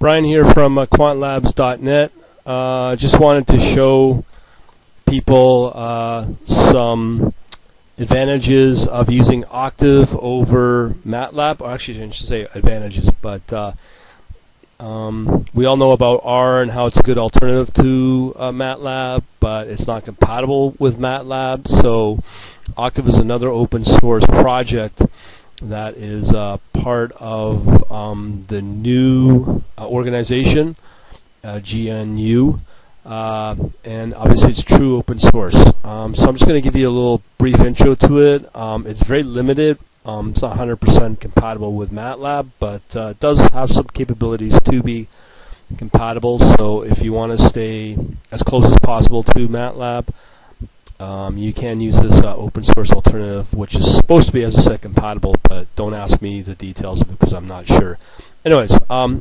Brian here from quantlabs.net. Just wanted to show people some advantages of using Octave over Matlab. Or actually, I should say advantages, but we all know about R and how it's a good alternative to Matlab, but it's not compatible with Matlab. So Octave is another open source project that is part of the new organization, GNU, and obviously it's true open source. So I'm just going to give you a little brief intro to it. It's very limited. It's not 100% compatible with Matlab, but it does have some capabilities to be compatible. So if you want to stay as close as possible to Matlab, you can use this open source alternative, which is supposed to be, as I said, compatible, but don't ask me the details of it because I'm not sure. Anyways,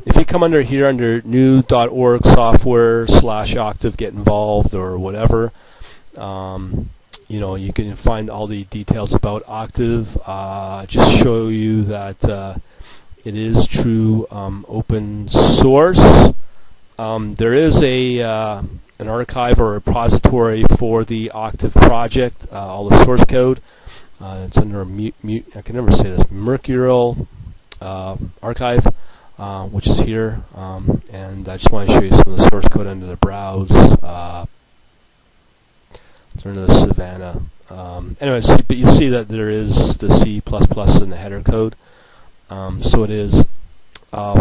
if you come under here under new.org software/Octave, get involved or whatever, you know, you can find all the details about Octave. Just show you that it is true open source. There is an archive or repository for the Octave project, all the source code. It's under a I can never say this, Mercurial archive, which is here. And I just want to show you some of the source code under the browse. It's under the Savannah. Anyways, but you see that there is the C++ in the header code. So it is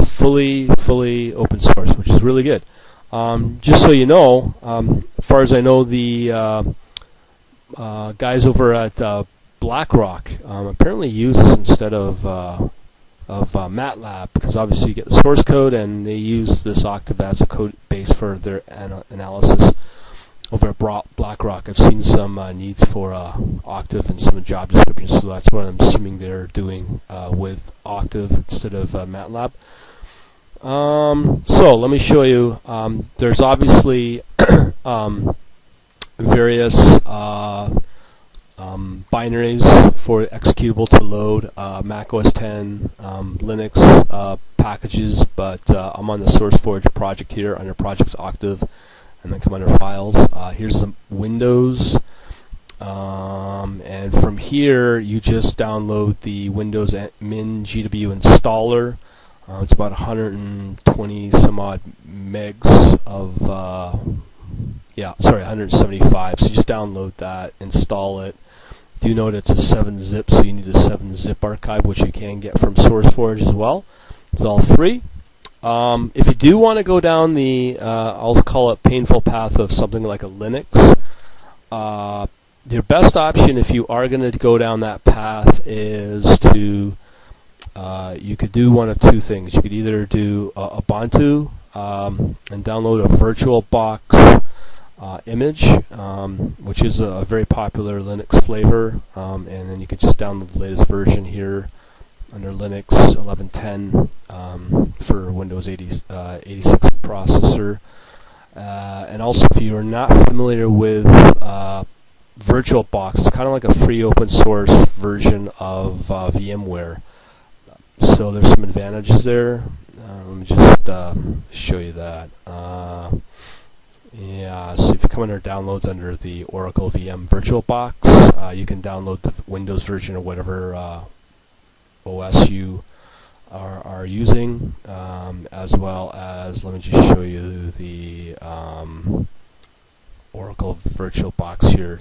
fully open source, which is really good. Just so you know, as far as I know, the guys over at BlackRock apparently use this instead of MATLAB, because obviously you get the source code, and they use this Octave as a code base for their analysis over at BlackRock. I've seen some needs for Octave in some job descriptions, so that's what I'm assuming they're doing with Octave instead of MATLAB. So let me show you. There's obviously various binaries for executable to load, Mac OS X, Linux packages, but I'm on the SourceForge project here under Projects Octave, and then come under Files. Here's the Windows, and from here you just download the Windows Min GW installer. It's about 120 some odd megs of, 175. So you just download that, install it. Do note it's a 7-zip, so you need a 7-zip archive, which you can get from SourceForge as well. It's all free. If you do want to go down the, I'll call it painful path of something like a Linux, your best option if you are going to go down that path is to you could do one of two things. You could either do Ubuntu and download a VirtualBox image, which is a very popular Linux flavor, and then you could just download the latest version here under Linux 11.10 for Windows 86 processor. And also, if you are not familiar with VirtualBox, it's kind of like a free open source version of VMware. So there's some advantages there. Let me just show you that. So if you come under downloads under the Oracle VM VirtualBox, you can download the Windows version or whatever OS you are using, as well as, let me just show you the Oracle VirtualBox here.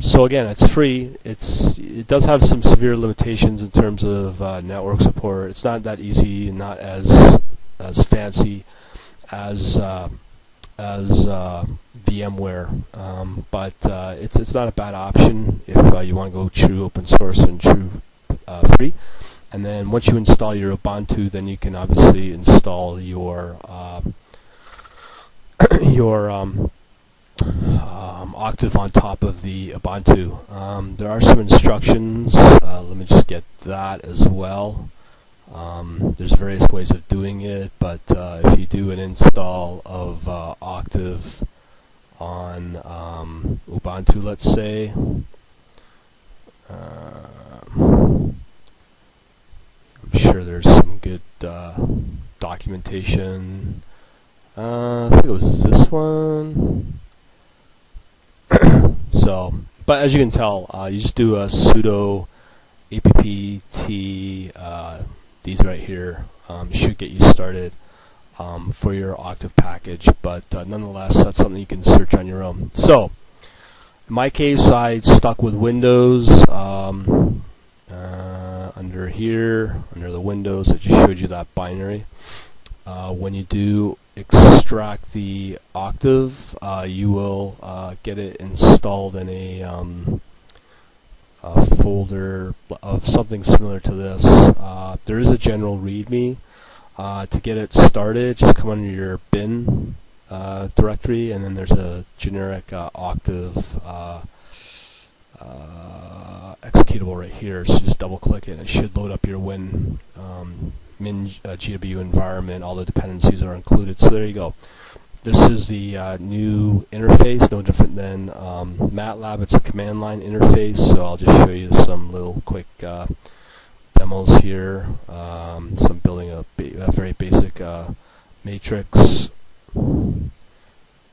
So again, it's free. It does have some severe limitations in terms of network support. It's not that easy and not as fancy as VMware, but it's not a bad option if you want to go true open source and true free. And then once you install your Ubuntu, then you can obviously install your Octave on top of the Ubuntu. There are some instructions. Let me just get that as well. There's various ways of doing it, but if you do an install of Octave on Ubuntu, let's say, I'm sure there's some good documentation. I think it was this one. So, but as you can tell, you just do a sudo apt these right here should get you started for your Octave package, but nonetheless, that's something you can search on your own. So, in my case, I stuck with Windows. Under here, under the Windows, it just showed you that binary. When you do extract the Octave, you will get it installed in a folder of something similar to this. There is a general README. To get it started, just come under your bin directory, and then there's a generic Octave executable right here. So just double click it, and it should load up your min GW environment. All the dependencies are included. So there you go. This is the new interface, no different than Matlab. It's a command line interface, so I'll just show you some little quick demos here. So I'm building a very basic matrix.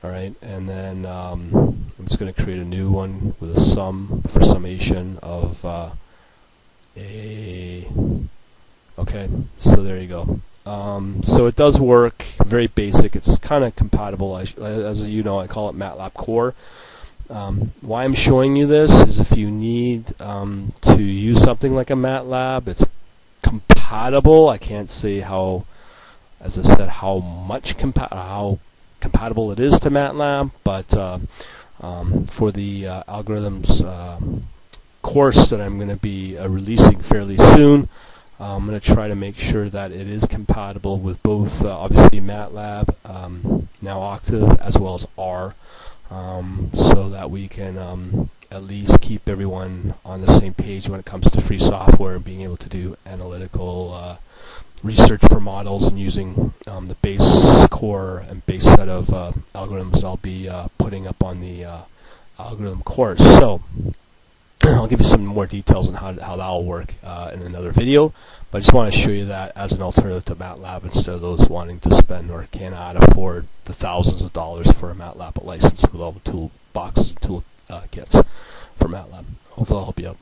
Alright, and then I'm just going to create a new one with a sum for summation of okay, so there you go. So it does work, very basic. It's kind of compatible. As you know, I call it Matlab Core. Why I'm showing you this is if you need to use something like a Matlab, it's compatible. I can't say how, as I said, how compatible it is to Matlab, but for the algorithms course that I'm going to be releasing fairly soon, I'm going to try to make sure that it is compatible with both, obviously Matlab, now Octave, as well as R, so that we can at least keep everyone on the same page when it comes to free software and being able to do analytical research for models and using the base core and base set of algorithms I'll be putting up on the algorithm course. So I'll give you some more details on how that will work in another video, but I just want to show you that as an alternative to Matlab instead of those wanting to spend or cannot afford the thousands of dollars for a Matlab license with all the tool boxes and tool kits for Matlab. Hopefully I'll help you out.